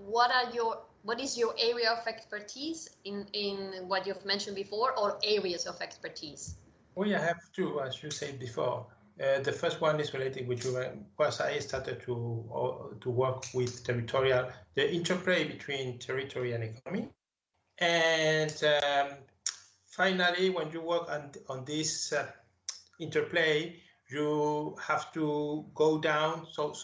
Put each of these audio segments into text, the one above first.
what is your area of expertise in what you've mentioned before, or areas of expertise? We have two, as you said before. The first one is related with human, because I started to work with the interplay between territory and economy. And finally, when you work on this interplay, you have to go down some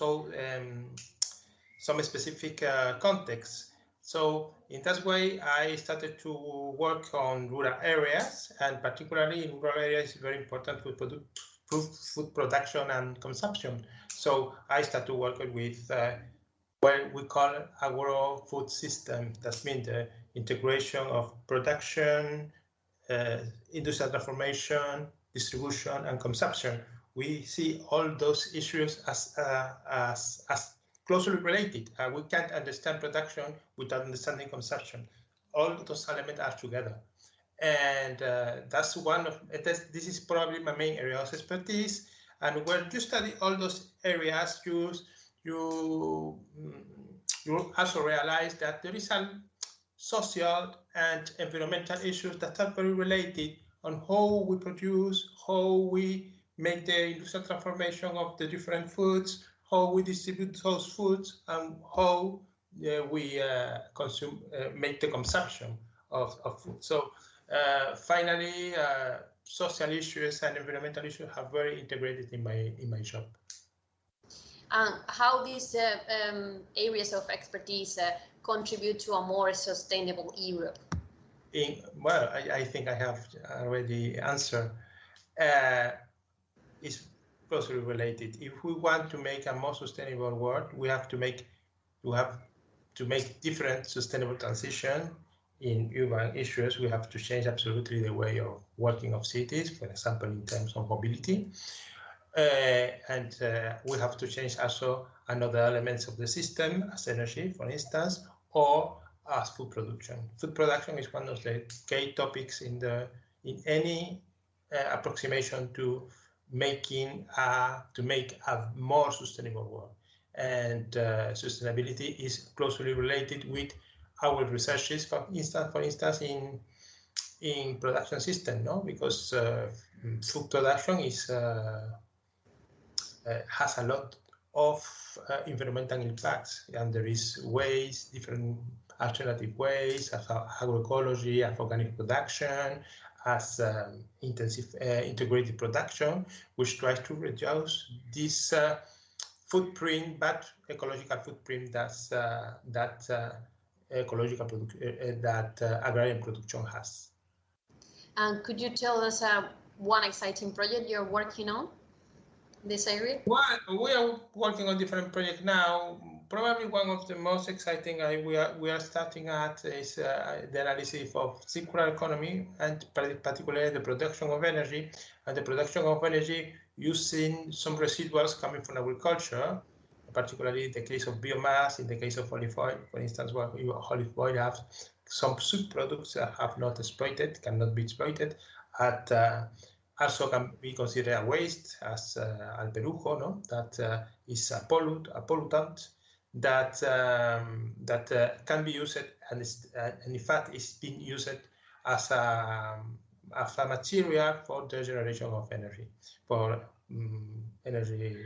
specific context. So in that way, I started to work on rural areas, and particularly in rural areas, it's very important food production and consumption. So I started working with what we call agro-food system. That means the integration of production, industrial transformation, distribution, and consumption. We see all those issues as closely related. We can't understand production without understanding consumption. All those elements are together. And that's this is probably my main area of expertise. And when you study all those areas, you also realize that there is some social and environmental issues that are very related on how we produce, how we make the industrial transformation of the different foods, how we distribute those foods, and how we make the consumption of food. So finally, social issues and environmental issues are very integrated in my job. How these areas of expertise contribute to a more sustainable Europe? Well, I think I have already answered. It's closely related. If we want to make a more sustainable world, we have to make different sustainable transition in urban issues. We have to change absolutely the way of working of cities, for example, in terms of mobility. And we have to change also another elements of the system, as energy, for instance, or as food production. Food production is one of the key topics in any approximation to make a more sustainable world. And sustainability is closely related with our researches, for instance, in production system, no? Because food production has a lot of environmental impacts, and there is ways, different alternative ways, as agroecology, as organic production, as intensive integrated production, which tries to reduce this footprint, but ecological footprint that agrarian production has. And could you tell us one exciting project you're working on in this area? Well, we are working on different projects now. Probably one of the most exciting we are starting at is the analysis of circular economy, and particularly the production of energy, and the production of energy using some residuals coming from agriculture, particularly in the case of biomass. In the case of olive oil, for instance, where olive oil have some subproducts that have not exploited, cannot be exploited, also can be considered a waste, as alberujo, no? That is a pollutant that can be used, and in fact is being used as a material for the generation of energy, for energy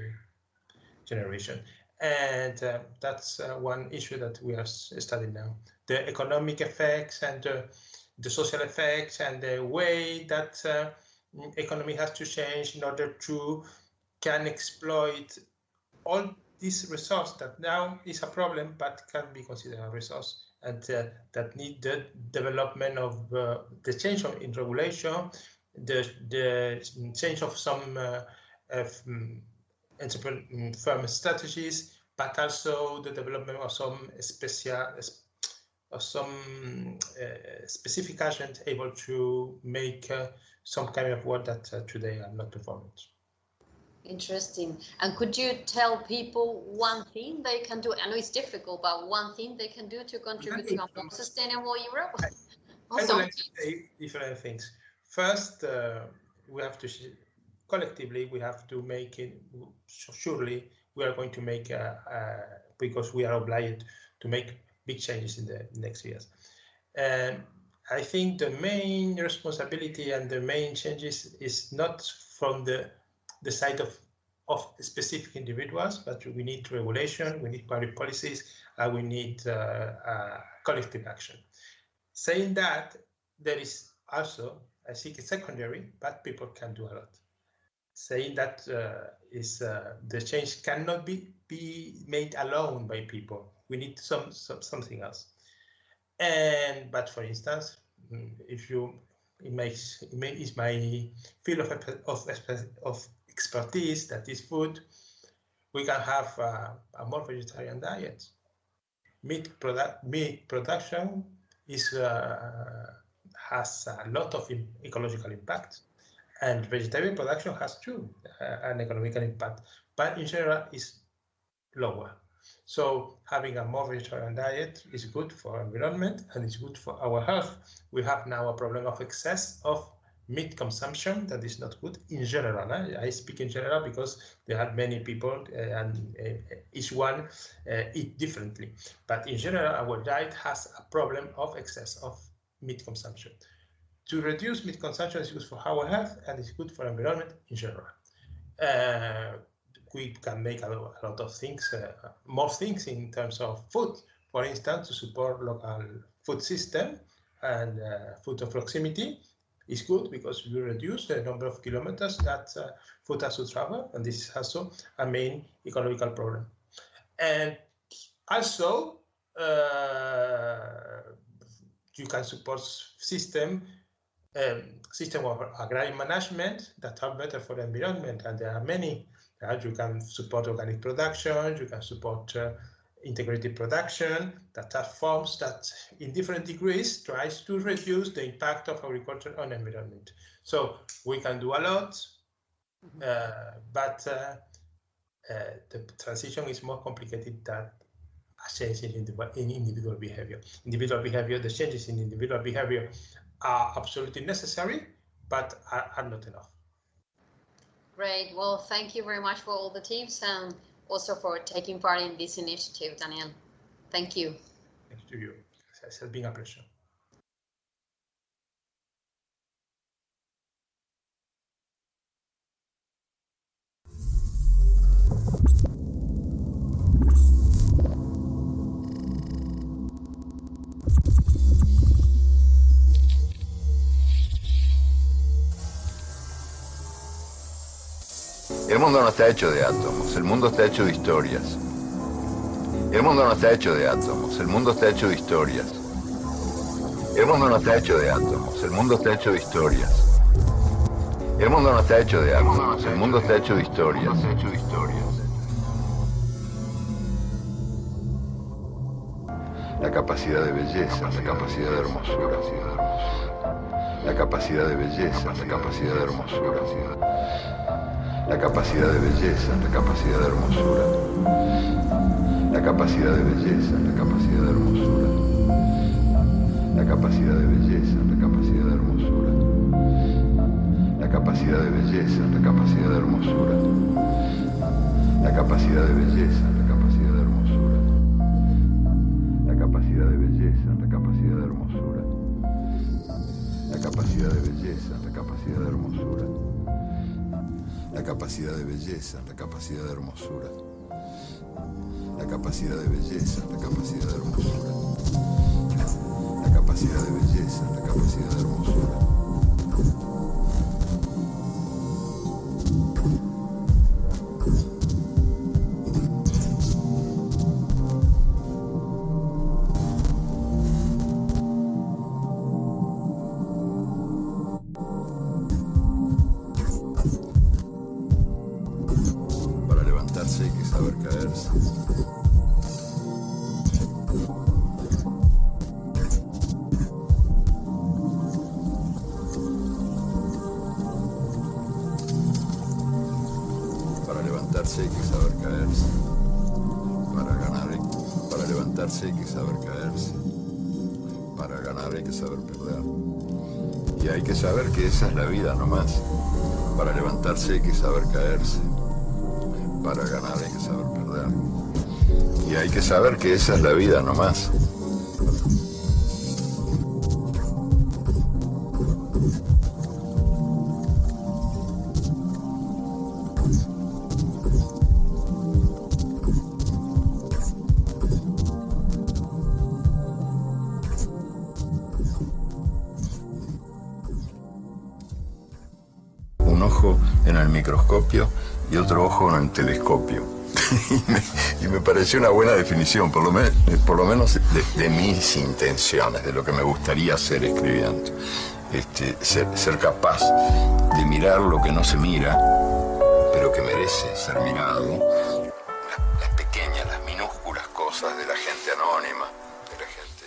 generation. And that's one issue that we are studying now. The economic effects and the social effects, and the way that economy has to change in order to can exploit all this resource that now is a problem, but can be considered a resource, and that need the development of the change in regulation, the change of some firm strategies, but also the development of some specific agents able to make some kind of work that today are not performing. Interesting. And could you tell people one thing they can do? I know it's difficult, but one thing they can do to contribute to a more sustainable Europe? I would like to say different things. First, we have to collectively, we have to make it. Surely, we are going to make because we are obliged to make big changes in the next years. And I think the main responsibility and the main changes is not from the side of specific individuals, but we need regulation, we need public policies, and we need collective action. Saying that, there is also, I think it's secondary, but people can do a lot. Saying that the change cannot be made alone by people. We need something else. But for instance, if it's my field of expertise, that is food, we can have a more vegetarian diet. Meat production has a lot of ecological impact, and vegetarian production has too an economical impact, but in general is lower. So having a more vegetarian diet is good for environment and it's good for our health. We have now a problem of excess of meat consumption that is not good in general. I speak in general because there are many people and each one eat differently. But in general, our diet has a problem of excess of meat consumption. To reduce meat consumption is good for our health and it's good for environment in general. We can make a lot of things, more things in terms of food. For instance, to support local food system and food of proximity is good because you reduce the number of kilometers that food has to travel, and this is also a main economical problem. And also, you can support system of agrarian management that are better for the environment, and there are many. You can support organic production, you can support integrated production, that are forms that in different degrees tries to reduce the impact of agriculture on the environment. So we can do a lot, but the transition is more complicated than a change in individual behavior. The changes in individual behavior are absolutely necessary, but are not enough. Great. Well, thank you very much for all the tips and also for taking part in this initiative, Daniel. Thank you. Thank you. It has been a pleasure. El mundo no está hecho de átomos, el mundo está hecho de historias. El mundo no está hecho de átomos, el mundo está hecho de historias. El mundo no está hecho de átomos, el mundo está hecho de historias. El mundo no está hecho de átomos, el mundo está hecho de historias. La capacidad de belleza, la capacidad de hermosura. La capacidad de belleza, la capacidad de hermosura. La capacidad de belleza, la capacidad de hermosura. La capacidad de belleza, la capacidad de hermosura. La capacidad de belleza, la capacidad de hermosura. La capacidad de belleza, la capacidad de hermosura. La capacidad de belleza, la capacidad de hermosura. La capacidad de belleza, la capacidad de hermosura. La capacidad de belleza, la capacidad de hermosura. La capacidad de belleza, la capacidad de hermosura. La capacidad de belleza, la capacidad de hermosura. La capacidad de belleza, la capacidad de hermosura. Hay que saber caerse. Para levantarse hay que saber caerse. Para levantarse hay que saber caerse. Para ganar hay que saber perder. Y hay que saber que esa es la vida nomás. Para levantarse hay que saber caerse. Para ganar hay que saber perder. Y hay que saber que esa es la vida nomás. ojo en el microscopio y otro ojo en el telescopio. Y me pareció una buena definición, por lo menos de mis intenciones, de lo que me gustaría hacer escribiendo. Ser capaz de mirar lo que no se mira, pero que merece ser mirado. Las pequeñas, las minúsculas cosas de la gente anónima, de la gente...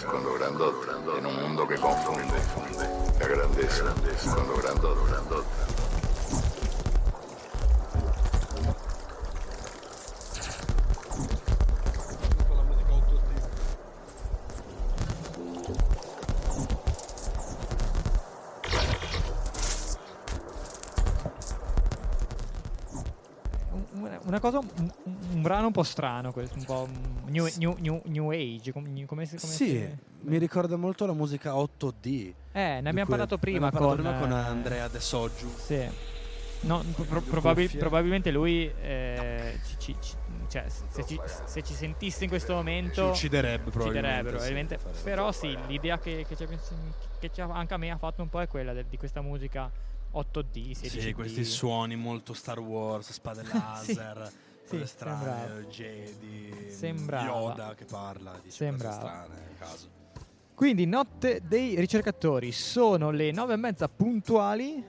Cuando grandote, en un mundo que confunde, la grandeza, cuando grandote. Una cosa, un brano un po' strano, questo, un po' new age, come sì, mi ricorda molto la musica 8D. Ne abbiamo parlato prima con Andrea De Soggiu. Sì. No, probabilmente lui cioè, se ci sentisse in questo momento ci ucciderebbe probabilmente. Però sì, l'idea che anche a me ha fatto un po' è quella di questa musica 8D, 16D. Sì, questi suoni molto Star Wars, spade laser, sì, strane, Jedi, Yoda che parla, dice cose strane a caso. Quindi Notte dei ricercatori, sono le 9:30 puntuali,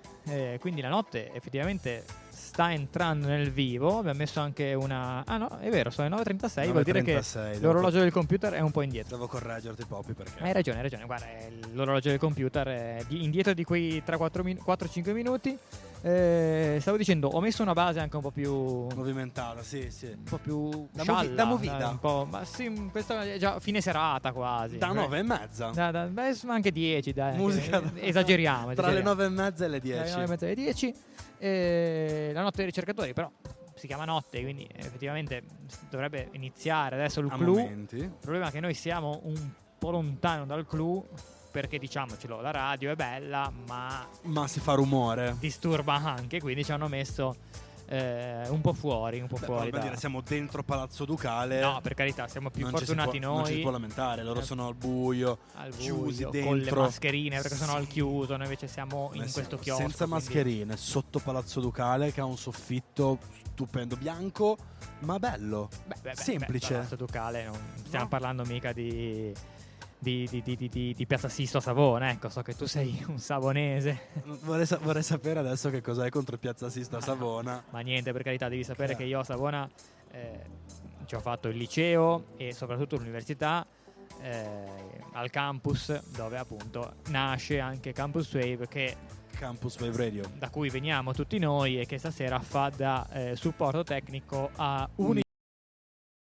quindi la notte effettivamente sta entrando nel vivo. Abbiamo messo anche una... Ah no, è vero, sono le 9:36, vuol dire che l'orologio del computer è un po' indietro. Devo correggerti, Poppy, perché... Hai ragione, guarda, l'orologio del computer è indietro di quei 4-5 minuti. Stavo dicendo, ho messo una base anche un po' più movimentata, sì. Un po' più da movida. Un po', ma sì, questa è già fine serata quasi. Da 9:30. Anche 10, dai. Musica esageriamo. Tra le 9:30 e le 10. Tra le 9:30 e le 10. La notte dei ricercatori, però si chiama notte, quindi effettivamente dovrebbe iniziare adesso il clou. Il problema è che noi siamo un po' lontano dal clou, perché diciamocelo, la radio è bella, ma si fa rumore, disturba anche, quindi ci hanno messo un po' fuori. Dire, siamo dentro Palazzo Ducale. No, per carità, siamo più fortunati noi. Non ci si può lamentare, loro sono al buio, chiusi dentro con le mascherine, perché sono al chiuso. Noi invece siamo in questo chiosco senza mascherine, sotto Palazzo Ducale, che ha un soffitto stupendo, bianco ma bello, semplice. Palazzo Ducale, non stiamo parlando mica di Piazza Sisto a Savona, ecco, so che tu sei un savonese. Vorrei sapere adesso che cos'hai contro Piazza Sisto a Savona. Ma niente, per carità, devi sapere che io a Savona ci ho fatto il liceo e soprattutto l'università al campus, dove appunto nasce anche Campus Wave, Campus Wave Radio, da cui veniamo tutti noi, e che stasera fa da supporto tecnico a UniGe